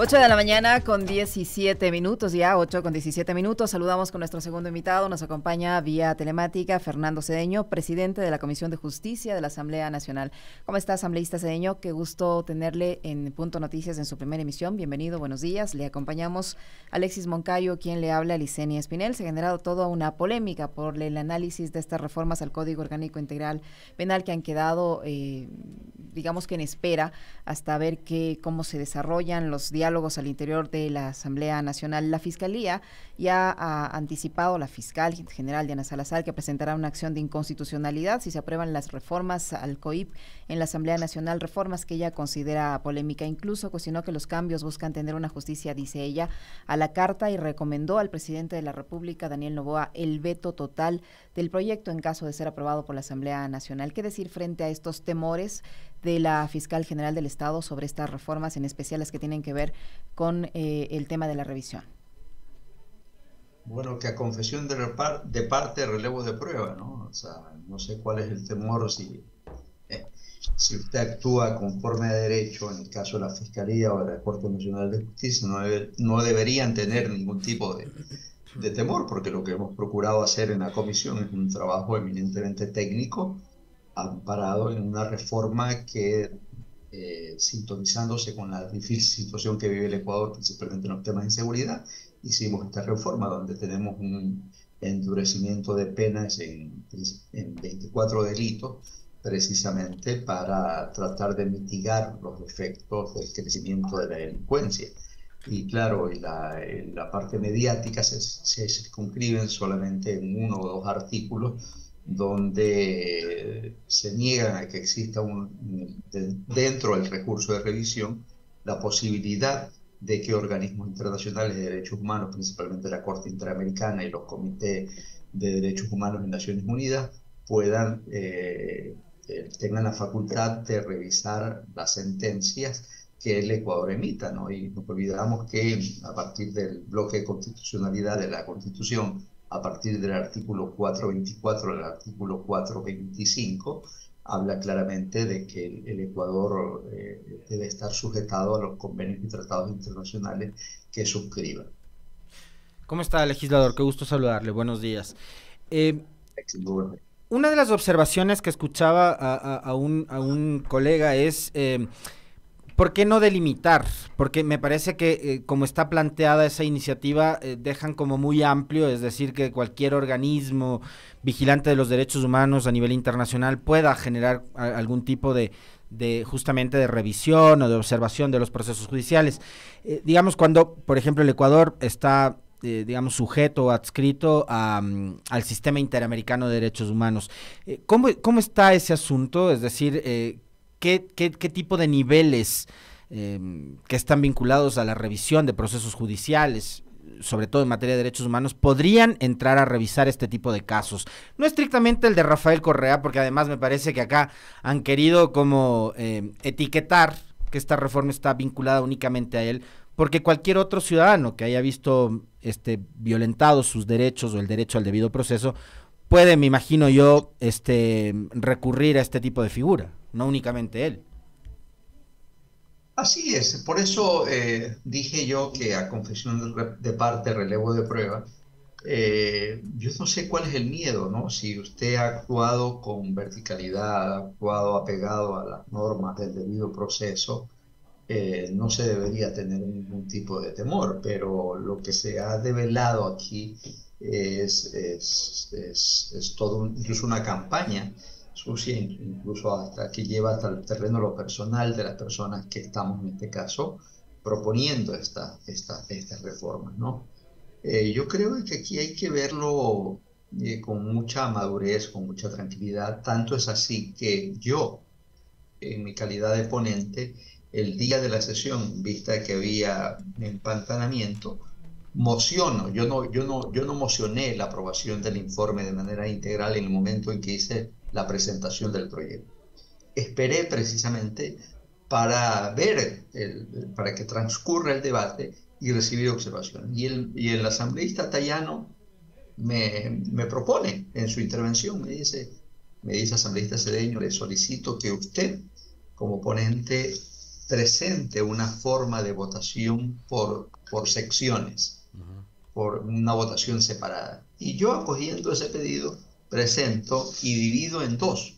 8 de la mañana con 17 minutos, ya 8 con 17 minutos. Saludamos con nuestro segundo invitado. Nos acompaña vía telemática Fernando Cedeño, presidente de la Comisión de Justicia de la Asamblea Nacional. ¿Cómo está, asambleísta Cedeño? Qué gusto tenerle en Punto Noticias en su primera emisión. Bienvenido, buenos días. Le acompañamos Alexis Moncayo, quien le habla, Licenia Espinel. Se ha generado toda una polémica por el análisis de estas reformas al Código Orgánico Integral Penal que han quedado, digamos que en espera, hasta ver cómo se desarrollan los diálogos al interior de la Asamblea Nacional. La Fiscalía ya ha anticipado, la fiscal general Diana Salazar, que presentará una acción de inconstitucionalidad si se aprueban las reformas al COIP en la Asamblea Nacional, reformas que ella considera polémica. Incluso cuestionó que los cambios buscan tener una justicia, dice ella, a la carta, y recomendó al presidente de la República, Daniel Noboa, el veto total del proyecto en caso de ser aprobado por la Asamblea Nacional. ¿Qué decir frente a estos temores de la fiscal general del Estado sobre estas reformas, en especial las que tienen que ver con el tema de la revisión? Bueno, que a confesión de parte, relevo de prueba, ¿no? O sea, no sé cuál es el temor si usted actúa conforme a derecho, en el caso de la Fiscalía o de la Corte Nacional de Justicia, no deberían tener ningún tipo de temor, porque lo que hemos procurado hacer en la comisión es un trabajo eminentemente técnico, amparado en una reforma que, sintonizándose con la difícil situación que vive el Ecuador, principalmente en los temas de inseguridad, hicimos esta reforma donde tenemos un endurecimiento de penas en 24 delitos, precisamente para tratar de mitigar los efectos del crecimiento de la delincuencia. Y claro, en la parte mediática se circunscriben solamente en uno o dos artículos donde se niegan a que exista dentro del recurso de revisión la posibilidad de que organismos internacionales de derechos humanos, principalmente la Corte Interamericana y los comités de derechos humanos de Naciones Unidas, tengan la facultad de revisar las sentencias que el Ecuador emita, ¿no? Y nos olvidamos que a partir del bloque de constitucionalidad de la Constitución, a partir del artículo 424 al artículo 425, habla claramente de que el Ecuador debe estar sujetado a los convenios y tratados internacionales que suscriba. ¿Cómo está, legislador? Qué gusto saludarle. Buenos días. Una de las observaciones que escuchaba a un colega es ¿por qué no delimitar? Porque me parece que como está planteada esa iniciativa, dejan como muy amplio, es decir, que cualquier organismo vigilante de los derechos humanos a nivel internacional pueda generar algún tipo de justamente de revisión o de observación de los procesos judiciales. Digamos, cuando, por ejemplo, el Ecuador está digamos, sujeto o adscrito al sistema interamericano de derechos humanos. ¿Cómo está ese asunto? Es decir, ¿qué tipo de niveles que están vinculados a la revisión de procesos judiciales, sobre todo en materia de derechos humanos, podrían entrar a revisar este tipo de casos? No estrictamente el de Rafael Correa, porque además me parece que acá han querido como etiquetar que esta reforma está vinculada únicamente a él, porque cualquier otro ciudadano que haya visto violentados sus derechos o el derecho al debido proceso puede, me imagino yo, recurrir a este tipo de figura, no únicamente él. Así es, por eso dije yo que a confesión de parte, relevo de prueba, yo no sé cuál es el miedo, ¿no? Si usted ha actuado con verticalidad, ha actuado apegado a las normas del debido proceso, no se debería tener ningún tipo de temor, pero lo que se ha develado aquí es todo, incluso una campaña sucia, incluso hasta que lleva hasta el terreno lo personal de las personas que estamos en este caso proponiendo estas reformas, ¿no? Yo creo que aquí hay que verlo con mucha madurez, con mucha tranquilidad. Tanto es así que yo, en mi calidad de ponente, el día de la sesión, vista que había empantanamiento, yo no mocioné la aprobación del informe de manera integral en el momento en que hice la presentación del proyecto. Esperé precisamente para para que transcurra el debate y recibir observaciones. Y el asambleísta Tayano me propone en su intervención, me dice asambleísta Cedeño, le solicito que usted, como ponente, presente una forma de votación por secciones, por una votación separada. Y yo, acogiendo ese pedido, presento y divido en dos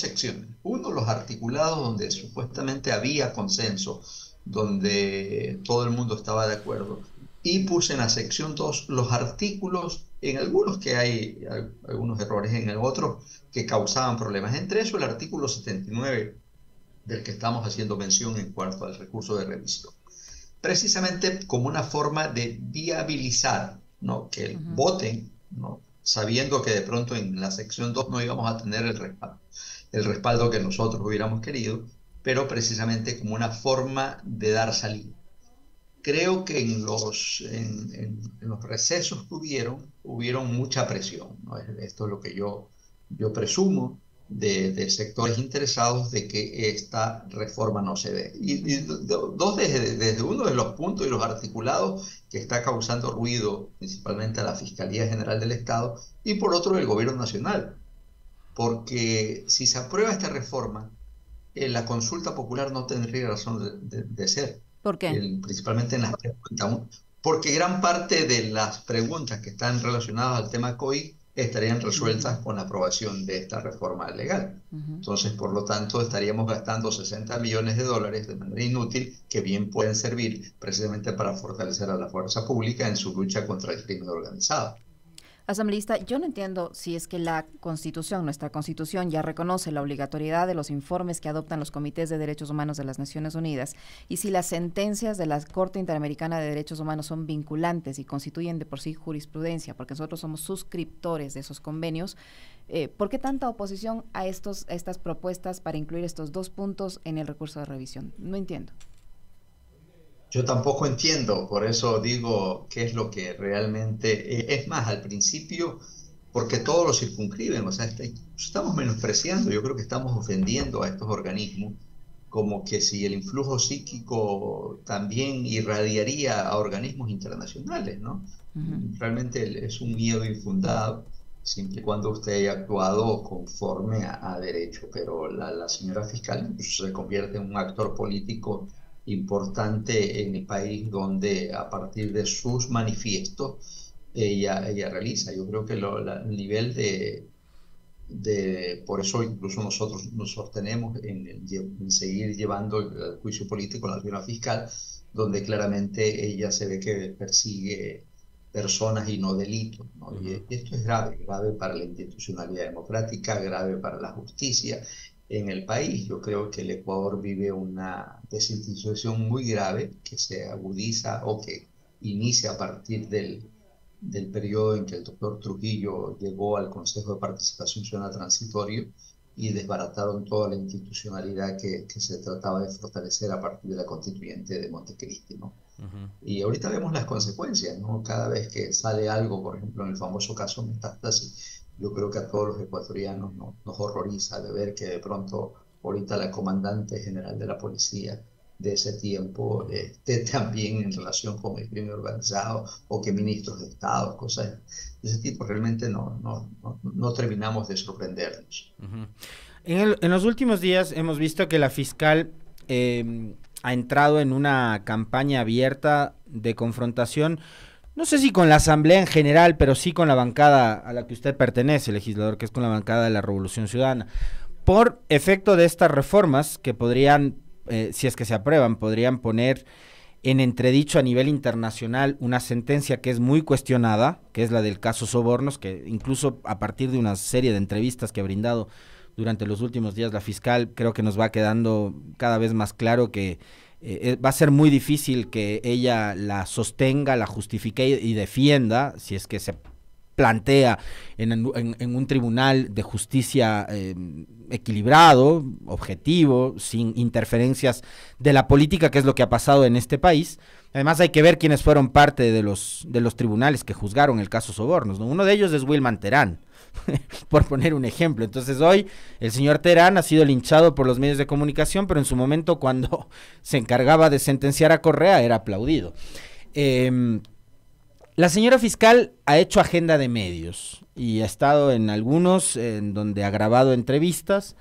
secciones. Uno, los articulados, donde supuestamente había consenso, donde todo el mundo estaba de acuerdo. Y puse en la sección 2 los artículos, en algunos que hay algunos errores, en el otro que causaban problemas. Entre eso, el artículo 79, del que estamos haciendo mención en cuanto al recurso de revisión. Precisamente como una forma de viabilizar, ¿no?, que voten, ¿no?, sabiendo que de pronto en la sección 2 no íbamos a tener el respaldo que nosotros hubiéramos querido, pero precisamente como una forma de dar salida. Creo que en los recesos que hubieron mucha presión, ¿no? Esto es lo que yo presumo de sectores interesados de que esta reforma no se dé. Y dos, desde uno de los puntos y los articulados que está causando ruido, principalmente a la Fiscalía General del Estado, y por otro el Gobierno Nacional. Porque si se aprueba esta reforma, la consulta popular no tendría razón de ser. ¿Por qué? Principalmente en las preguntas, porque gran parte de las preguntas que están relacionadas al tema COVID estarían resueltas con la aprobación de esta reforma legal. Entonces, por lo tanto, estaríamos gastando $60 millones de manera inútil, que bien pueden servir precisamente para fortalecer a la fuerza pública en su lucha contra el crimen organizado. Asambleísta, yo no entiendo si es que la Constitución, nuestra Constitución, ya reconoce la obligatoriedad de los informes que adoptan los comités de derechos humanos de las Naciones Unidas, y si las sentencias de la Corte Interamericana de Derechos Humanos son vinculantes y constituyen de por sí jurisprudencia, porque nosotros somos suscriptores de esos convenios. ¿Por qué tanta oposición a estas propuestas para incluir estos dos puntos en el recurso de revisión? No entiendo. Yo tampoco entiendo, por eso digo qué es lo que realmente es más, al principio, porque todos lo circunscriben, o sea, estamos menospreciando, yo creo que estamos ofendiendo a estos organismos, como que si el influjo psíquico también irradiaría a organismos internacionales, ¿no? Realmente es un miedo infundado, siempre y cuando usted haya actuado conforme a derecho, pero la señora fiscal se convierte en un actor político importante en el país, donde a partir de sus manifiestos ella realiza. Yo creo que el nivel por eso incluso nosotros nos sostenemos en seguir llevando el juicio político a la señora fiscal, donde claramente ella se ve que persigue personas y no delitos, ¿no? Y esto es grave para la institucionalidad democrática, grave para la justicia en el país. Yo creo que el Ecuador vive una desinstitucionalización muy grave, que se agudiza o que inicia a partir del periodo en que el doctor Trujillo llegó al Consejo de Participación Ciudadana Transitorio y desbarataron toda la institucionalidad que se trataba de fortalecer a partir de la constituyente de Montecristi, ¿no? Y ahorita vemos las consecuencias, ¿no? Cada vez que sale algo, por ejemplo, en el famoso caso Metástasis, yo creo que a todos los ecuatorianos nos horroriza de ver que de pronto ahorita la comandante general de la policía de ese tiempo esté también en relación con el crimen organizado, o que ministros de Estado, cosas de ese tipo. Realmente no terminamos de sorprendernos. En los últimos días hemos visto que la fiscal ha entrado en una campaña abierta de confrontación, no sé si con la Asamblea en general, pero sí con la bancada a la que usted pertenece, legislador, que es con la bancada de la Revolución Ciudadana, por efecto de estas reformas que podrían, si es que se aprueban, podrían poner en entredicho a nivel internacional una sentencia que es muy cuestionada, que es la del caso Sobornos, que incluso a partir de una serie de entrevistas que ha brindado durante los últimos días la fiscal, creo que nos va quedando cada vez más claro que va a ser muy difícil que ella la sostenga, la justifique y defienda, si es que se plantea en un tribunal de justicia equilibrado, objetivo, sin interferencias de la política, que es lo que ha pasado en este país. Además hay que ver quiénes fueron parte de los tribunales que juzgaron el caso Sobornos, ¿no? Uno de ellos es Wilman Terán, por poner un ejemplo. Entonces hoy el señor Terán ha sido linchado por los medios de comunicación, pero en su momento, cuando se encargaba de sentenciar a Correa, era aplaudido. La señora fiscal ha hecho agenda de medios y ha estado en algunos en donde ha grabado entrevistas.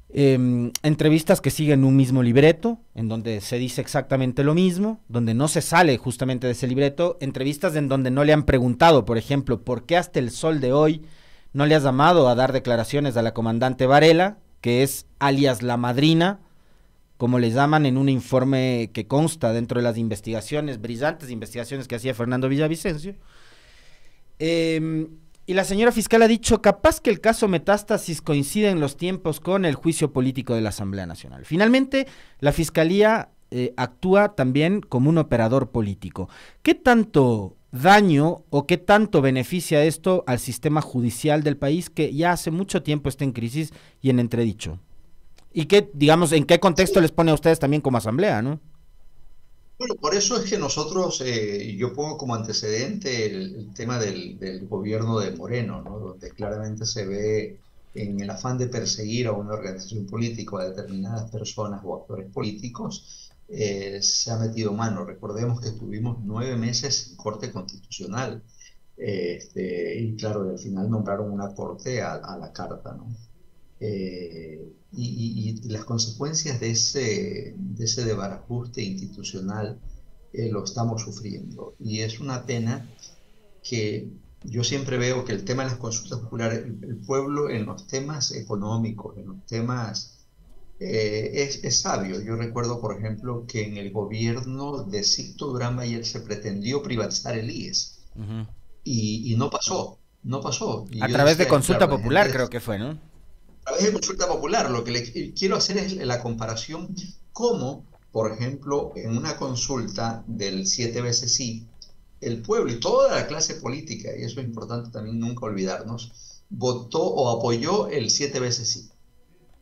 entrevistas que siguen un mismo libreto, en donde se dice exactamente lo mismo, donde no se sale justamente de ese libreto, entrevistas en donde no le han preguntado, por ejemplo, ¿por qué hasta el sol de hoy no le has llamado a dar declaraciones a la comandante Varela, que es alias la madrina, como le llaman en un informe que consta dentro de las investigaciones, brillantes investigaciones que hacía Fernando Villavicencio? Y la señora fiscal ha dicho, capaz que el caso Metástasis coincide en los tiempos con el juicio político de la Asamblea Nacional. Finalmente, la Fiscalía actúa también como un operador político. ¿Qué tanto daño o qué tanto beneficia esto al sistema judicial del país, que ya hace mucho tiempo está en crisis y en entredicho? Y qué, digamos, ¿en qué contexto les pone a ustedes también como Asamblea, no? Bueno, por eso es que nosotros, yo pongo como antecedente el tema del gobierno de Moreno, ¿no? Donde claramente se ve en el afán de perseguir a una organización política, a determinadas personas o actores políticos, se ha metido mano. Recordemos que estuvimos 9 meses en Corte Constitucional, y claro, al final nombraron una corte a la carta, ¿no? Y las consecuencias de ese desbarajuste institucional lo estamos sufriendo. Y es una pena que yo siempre veo que el tema de las consultas populares, el pueblo en los temas económicos, en los temas, es sabio. Yo recuerdo, por ejemplo, que en el gobierno de Sixto Durán Ballester se pretendió privatizar el IES y no pasó, no pasó. Y A yo través de decía, consulta claro, la popular gente creo que fue, ¿no? a través de consulta popular. Lo que quiero hacer es la comparación cómo, por ejemplo, en una consulta del 7 veces sí, el pueblo y toda la clase política, y eso es importante también nunca olvidarnos, votó o apoyó el 7 veces sí.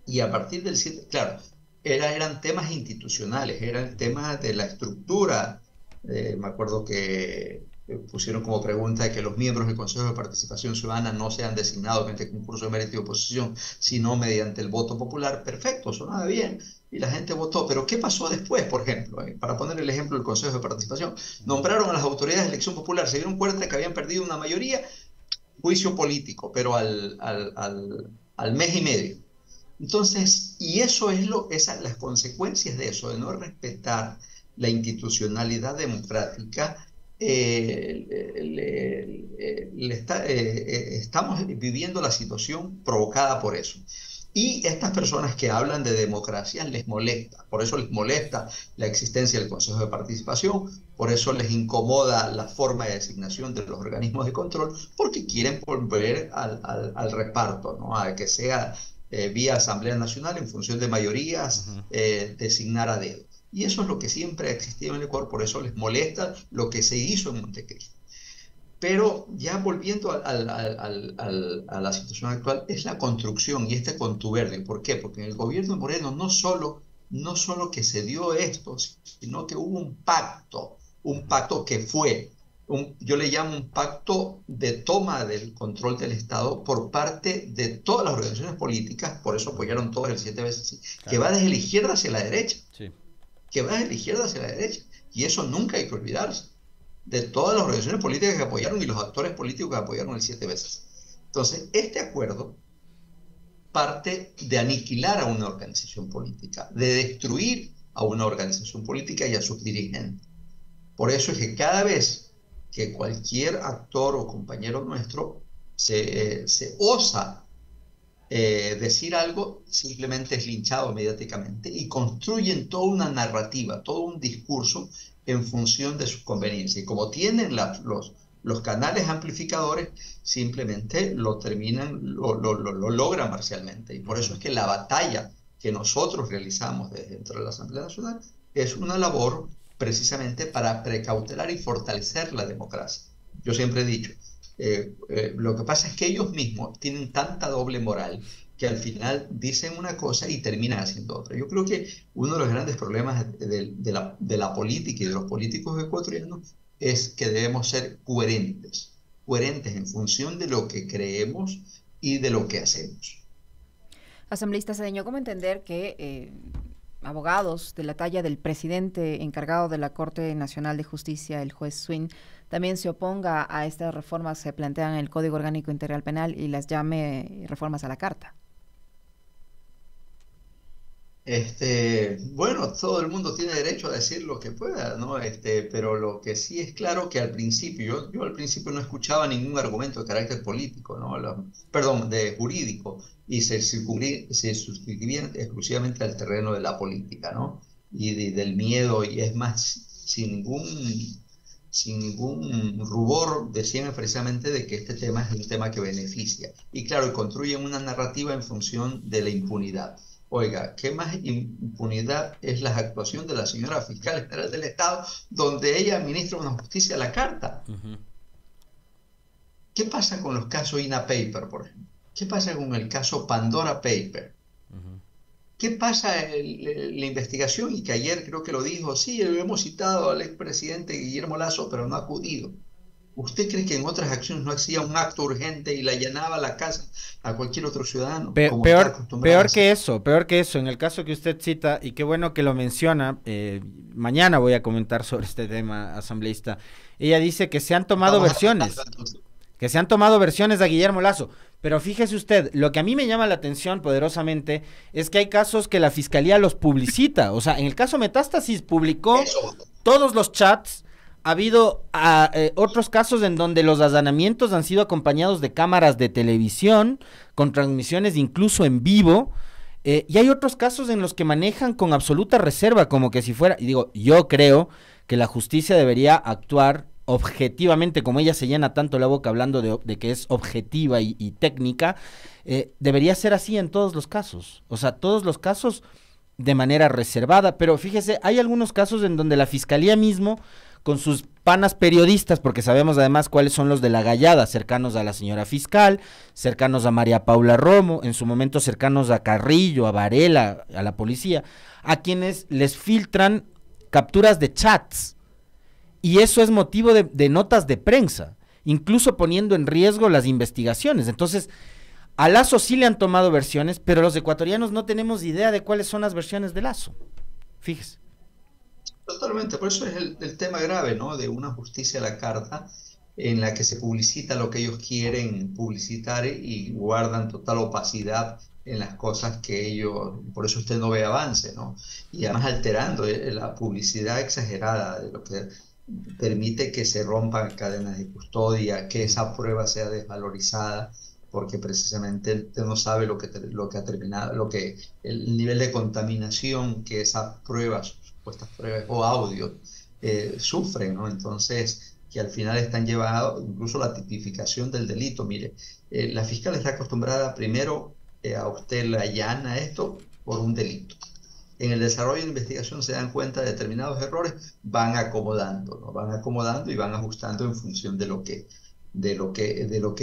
Y a partir del 7, claro, eran temas institucionales, eran temas de la estructura. Me acuerdo que pusieron como pregunta que los miembros del Consejo de Participación Ciudadana no sean designados mediante concurso de mérito y oposición, sino mediante el voto popular. Perfecto, sonaba bien y la gente votó. Pero ¿qué pasó después, por ejemplo? Para poner el ejemplo del Consejo de Participación, nombraron a las autoridades de elección popular, se dieron cuenta que habían perdido una mayoría, juicio político, pero al mes y medio. Entonces, y eso es las consecuencias de eso, de no respetar la institucionalidad democrática. Estamos viviendo la situación provocada por eso. Y estas personas que hablan de democracia les molesta, por eso les molesta la existencia del Consejo de Participación, por eso les incomoda la forma de designación de los organismos de control, porque quieren volver al reparto, ¿no? A que sea vía Asamblea Nacional en función de mayorías, designar a dedo. Y eso es lo que siempre ha existido en el Ecuador, por eso les molesta lo que se hizo en Montecristo. Pero ya volviendo a la situación actual, es la construcción y este contubernio. ¿Por qué? Porque en el gobierno de Moreno no solo que se dio esto, sino que hubo un pacto que fue, yo le llamo un pacto de toma del control del Estado por parte de todas las organizaciones políticas, por eso apoyaron todos el 7 veces sí, claro, que va desde la izquierda hacia la derecha. Sí. Que va de la izquierda hacia la derecha. Y eso nunca hay que olvidarse. De todas las organizaciones políticas que apoyaron y los actores políticos que apoyaron el 7 veces. Entonces, este acuerdo parte de aniquilar a una organización política, de destruir a una organización política y a sus dirigentes. Por eso es que cada vez que cualquier actor o compañero nuestro se osa decir algo, simplemente es linchado mediáticamente y construyen toda una narrativa, todo un discurso en función de sus conveniencias. Y como tienen los canales amplificadores, simplemente lo logran parcialmente. Y por eso es que la batalla que nosotros realizamos desde dentro de la Asamblea Nacional es una labor precisamente para precautelar y fortalecer la democracia. Yo siempre he dicho, lo que pasa es que ellos mismos tienen tanta doble moral que al final dicen una cosa y terminan haciendo otra. Yo creo que uno de los grandes problemas de la política y de los políticos ecuatorianos es que debemos ser coherentes en función de lo que creemos y de lo que hacemos. Asambleísta Cedeño, ¿cómo entender que abogados de la talla del presidente encargado de la Corte Nacional de Justicia, el juez Swin, también se oponga a estas reformas que se plantean en el Código Orgánico Integral Penal y las llame reformas a la Carta? Bueno, todo el mundo tiene derecho a decir lo que pueda, ¿no? Pero lo que sí es claro que al principio, yo al principio no escuchaba ningún argumento de carácter político, ¿no? Perdón, de jurídico, y se suscribían exclusivamente al terreno de la política, ¿no? Del miedo, y es más, sin ningún rubor, decían precisamente de que este tema es un tema que beneficia. Y claro, construyen una narrativa en función de la impunidad. Oiga, ¿qué más impunidad es la actuación de la señora fiscal general del Estado, donde ella administra una justicia a la carta? Ujú. ¿Qué pasa con los casos INA Paper, por ejemplo? ¿Qué pasa con el caso Pandora Paper? Ujú. ¿Qué pasa en la investigación? Y que ayer creo que lo dijo, sí, lo hemos citado al expresidente Guillermo Lasso, pero no ha acudido. ¿Usted cree que en otras acciones no hacía un acto urgente y le allanaba la casa a cualquier otro ciudadano, como está acostumbrado a hacer? Peor que eso, en el caso que usted cita, y qué bueno que lo menciona, mañana voy a comentar sobre este tema, asambleísta. Ella dice que se han tomado Vamos versiones, avanzando, entonces. que se han tomado versiones de Guillermo Lasso. Pero fíjese usted, lo que a mí me llama la atención poderosamente es que hay casos que la fiscalía los publicita. O sea, en el caso Metástasis publicó Eso, todos los chats. Ha habido otros casos en donde los allanamientos han sido acompañados de cámaras de televisión, con transmisiones incluso en vivo. Y hay otros casos en los que manejan con absoluta reserva, como que si fuera, y digo, yo creo que la justicia debería actuar objetivamente, como ella se llena tanto la boca hablando de que es objetiva y técnica, debería ser así en todos los casos. O sea, todos los casos de manera reservada, pero fíjese, hay algunos casos en donde la fiscalía mismo, con sus panas periodistas, porque sabemos además cuáles son los de la Gallada, cercanos a la señora fiscal, cercanos a María Paula Romo, en su momento cercanos a Carrillo, a Varela, a la policía, a quienes les filtran capturas de chats, y eso es motivo de notas de prensa, incluso poniendo en riesgo las investigaciones. Entonces, a Lasso sí le han tomado versiones, pero los ecuatorianos no tenemos idea de cuáles son las versiones de Lasso. Fíjese. totalmente, por eso es el tema grave, ¿no? De una justicia a la carta en la que se publicita lo que ellos quieren publicitar y guardan total opacidad en las cosas que ellos, por eso usted no ve avance, ¿no? Y además alterando la publicidad exagerada de lo que permite que se rompan cadenas de custodia, que esa prueba sea desvalorizada, porque precisamente usted no sabe lo que ha terminado, el nivel de contaminación que esas pruebas, supuestas pruebas o audios, sufren, ¿no? Entonces, que al final están llevados, incluso la tipificación del delito. Mire, la fiscal está acostumbrada primero, a usted le allana esto por un delito. En el desarrollo de investigación se dan cuenta de determinados errores, van acomodando, ¿no? Van acomodando y van ajustando en función de lo que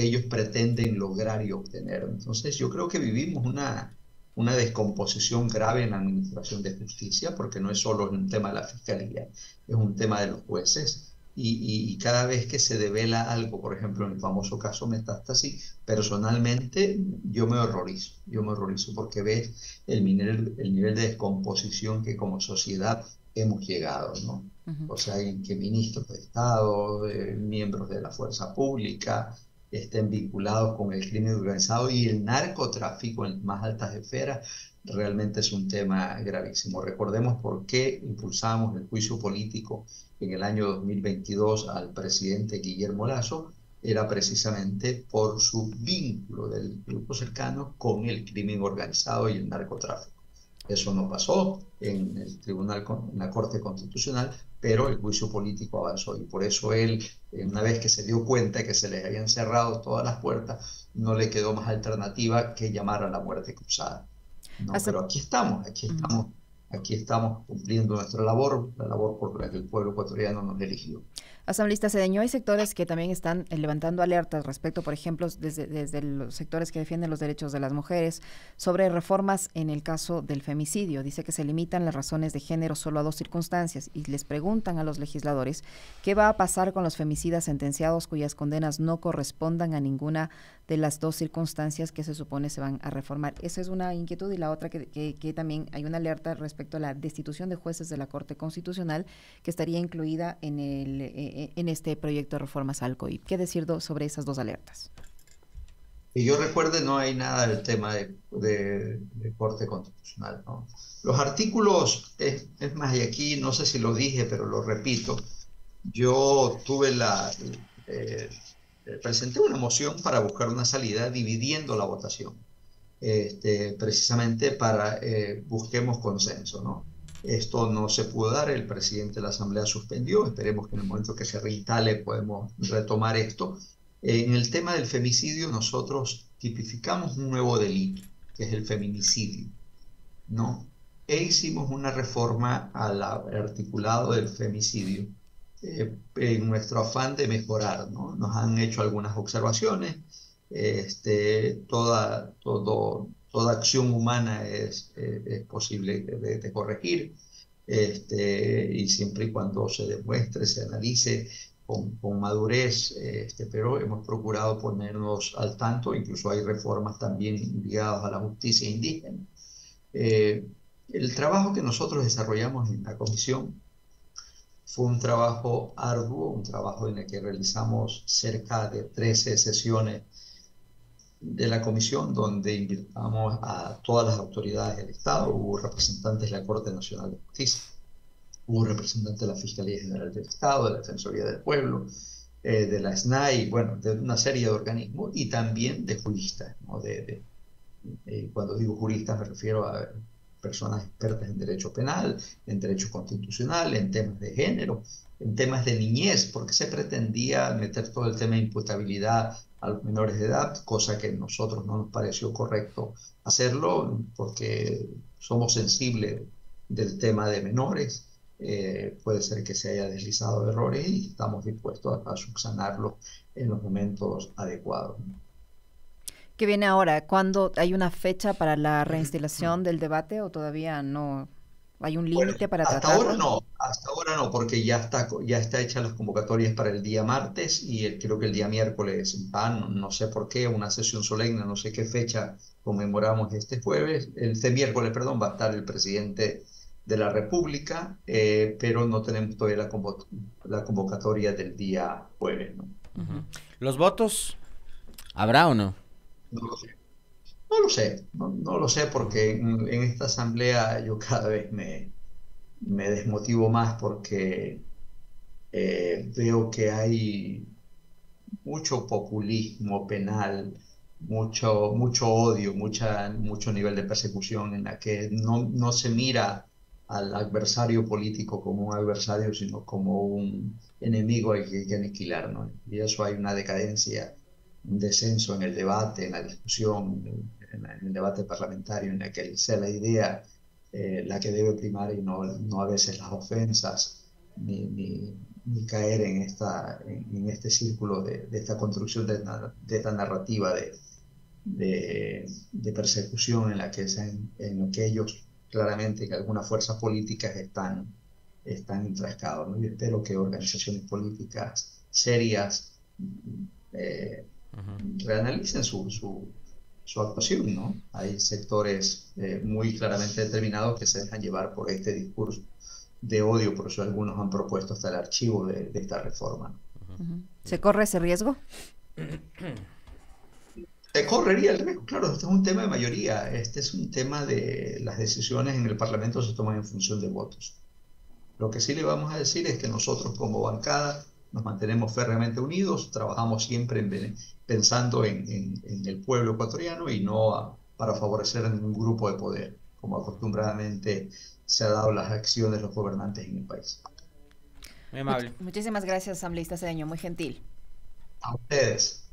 ellos pretenden lograr y obtener. Entonces, yo creo que vivimos una descomposición grave en la administración de justicia, porque no es solo un tema de la fiscalía, es un tema de los jueces. Y cada vez que se devela algo, por ejemplo, en el famoso caso Metástasis, personalmente yo me horrorizo porque ves el nivel de descomposición que como sociedad hemos llegado, ¿no? Ujú. O sea, en que ministros de Estado, miembros de la fuerza pública, estén vinculados con el crimen organizado y el narcotráfico en las más altas esferas, realmente es un tema gravísimo. Recordemos por qué impulsamos el juicio político en el año 2022 al presidente Guillermo Lasso, era precisamente por su vínculo del grupo cercano con el crimen organizado y el narcotráfico. Eso no pasó en el tribunal, en la Corte Constitucional, pero el juicio político avanzó y por eso él, una vez que se dio cuenta que se le habían cerrado todas las puertas, no le quedó más alternativa que llamar a la muerte cruzada. No, Hasta, pero ujú. aquí estamos cumpliendo nuestra labor, la labor por la que el pueblo ecuatoriano nos eligió. Asambleísta Cedeño, hay sectores que también están levantando alertas respecto, por ejemplo, desde los sectores que defienden los derechos de las mujeres, sobre reformas en el caso del femicidio. Dice que se limitan las razones de género solo a 2 circunstancias y les preguntan a los legisladores qué va a pasar con los femicidas sentenciados cuyas condenas no correspondan a ninguna de las 2 circunstancias que se supone se van a reformar. Esa es una inquietud y la otra que también hay una alerta respecto a la destitución de jueces de la Corte Constitucional que estaría incluida en este proyecto de reformas al COIP. ¿Qué decir sobre esas 2 alertas? Y yo recuerde, no hay nada del tema de Corte Constitucional, ¿no? Los artículos, es más, y aquí no sé si lo dije, pero lo repito, yo eh, presenté una moción para buscar una salida dividiendo la votación, precisamente para busquemos consenso, ¿no? Esto no se pudo dar, el presidente de la Asamblea suspendió, esperemos que en el momento que se reinstale podemos retomar esto. En el tema del femicidio nosotros tipificamos un nuevo delito, que es el feminicidio, ¿no? E hicimos una reforma al articulado del femicidio en nuestro afán de mejorar, ¿no? Nos han hecho algunas observaciones, toda acción humana es posible de corregir, y siempre y cuando se demuestre, se analice con madurez, pero hemos procurado ponernos al tanto, incluso hay reformas también ligadas a la justicia indígena. Eh, el trabajo que nosotros desarrollamos en la comisión fue un trabajo arduo, un trabajo en el que realizamos cerca de 13 sesiones de la comisión, donde invitamos a todas las autoridades del Estado, hubo representantes de la Corte Nacional de Justicia, hubo representantes de la Fiscalía General del Estado, de la Defensoría del Pueblo, de la SNAI, bueno, de una serie de organismos, y también de juristas, ¿no? Cuando digo juristas me refiero a personas expertas en derecho penal, en derecho constitucional, en temas de género, en temas de niñez, porque se pretendía meter todo el tema de imputabilidad a los menores de edad, cosa que a nosotros no nos pareció correcto hacerlo, porque somos sensibles del tema de menores. Puede ser que se haya deslizado errores y estamos dispuestos a subsanarlos en los momentos adecuados. ¿Qué viene ahora? ¿Cuándo hay una fecha para la reinstalación del debate o todavía no? ¿Hay un Bueno, límite para tratarlo? hasta ahora no, porque ya está hecha las convocatorias para el día martes y creo que el día miércoles, no sé por qué, una sesión solemne, no sé qué fecha conmemoramos este jueves, este miércoles, perdón, va a estar el presidente de la República, pero no tenemos todavía la convocatoria del día jueves, ¿no? Uh-huh. ¿Los votos habrá o no? No lo sé. No lo sé, no lo sé porque en esta asamblea yo cada vez me desmotivo más porque veo que hay mucho populismo penal, mucho odio, mucho nivel de persecución en la que no se mira al adversario político como un adversario, sino como un enemigo al que hay que aniquilar, ¿no? Y eso hay una decadencia, un descenso en el debate, en la discusión, en el debate parlamentario, en la que sea la idea la que debe primar y no a veces las ofensas, ni caer en este círculo de esta construcción de esta narrativa de persecución en lo que ellos claramente, que algunas fuerzas políticas están enfrascados, ¿no? Yo espero que organizaciones políticas serias reanalicen su actuación, ¿no? Hay sectores muy claramente determinados que se dejan llevar por este discurso de odio, por eso algunos han propuesto hasta el archivo de esta reforma, ¿no? ¿Se corre ese riesgo? Se correría el riesgo, claro, este es un tema de mayoría, este es un tema de las decisiones en el Parlamento se toman en función de votos. Lo que sí le vamos a decir es que nosotros como bancada nos mantenemos férreamente unidos, trabajamos siempre pensando en el pueblo ecuatoriano y no para favorecer a ningún grupo de poder, como acostumbradamente se ha dado las acciones de los gobernantes en el país. Muy amable. Muchísimas gracias, asambleísta Cedeño, muy gentil. A ustedes.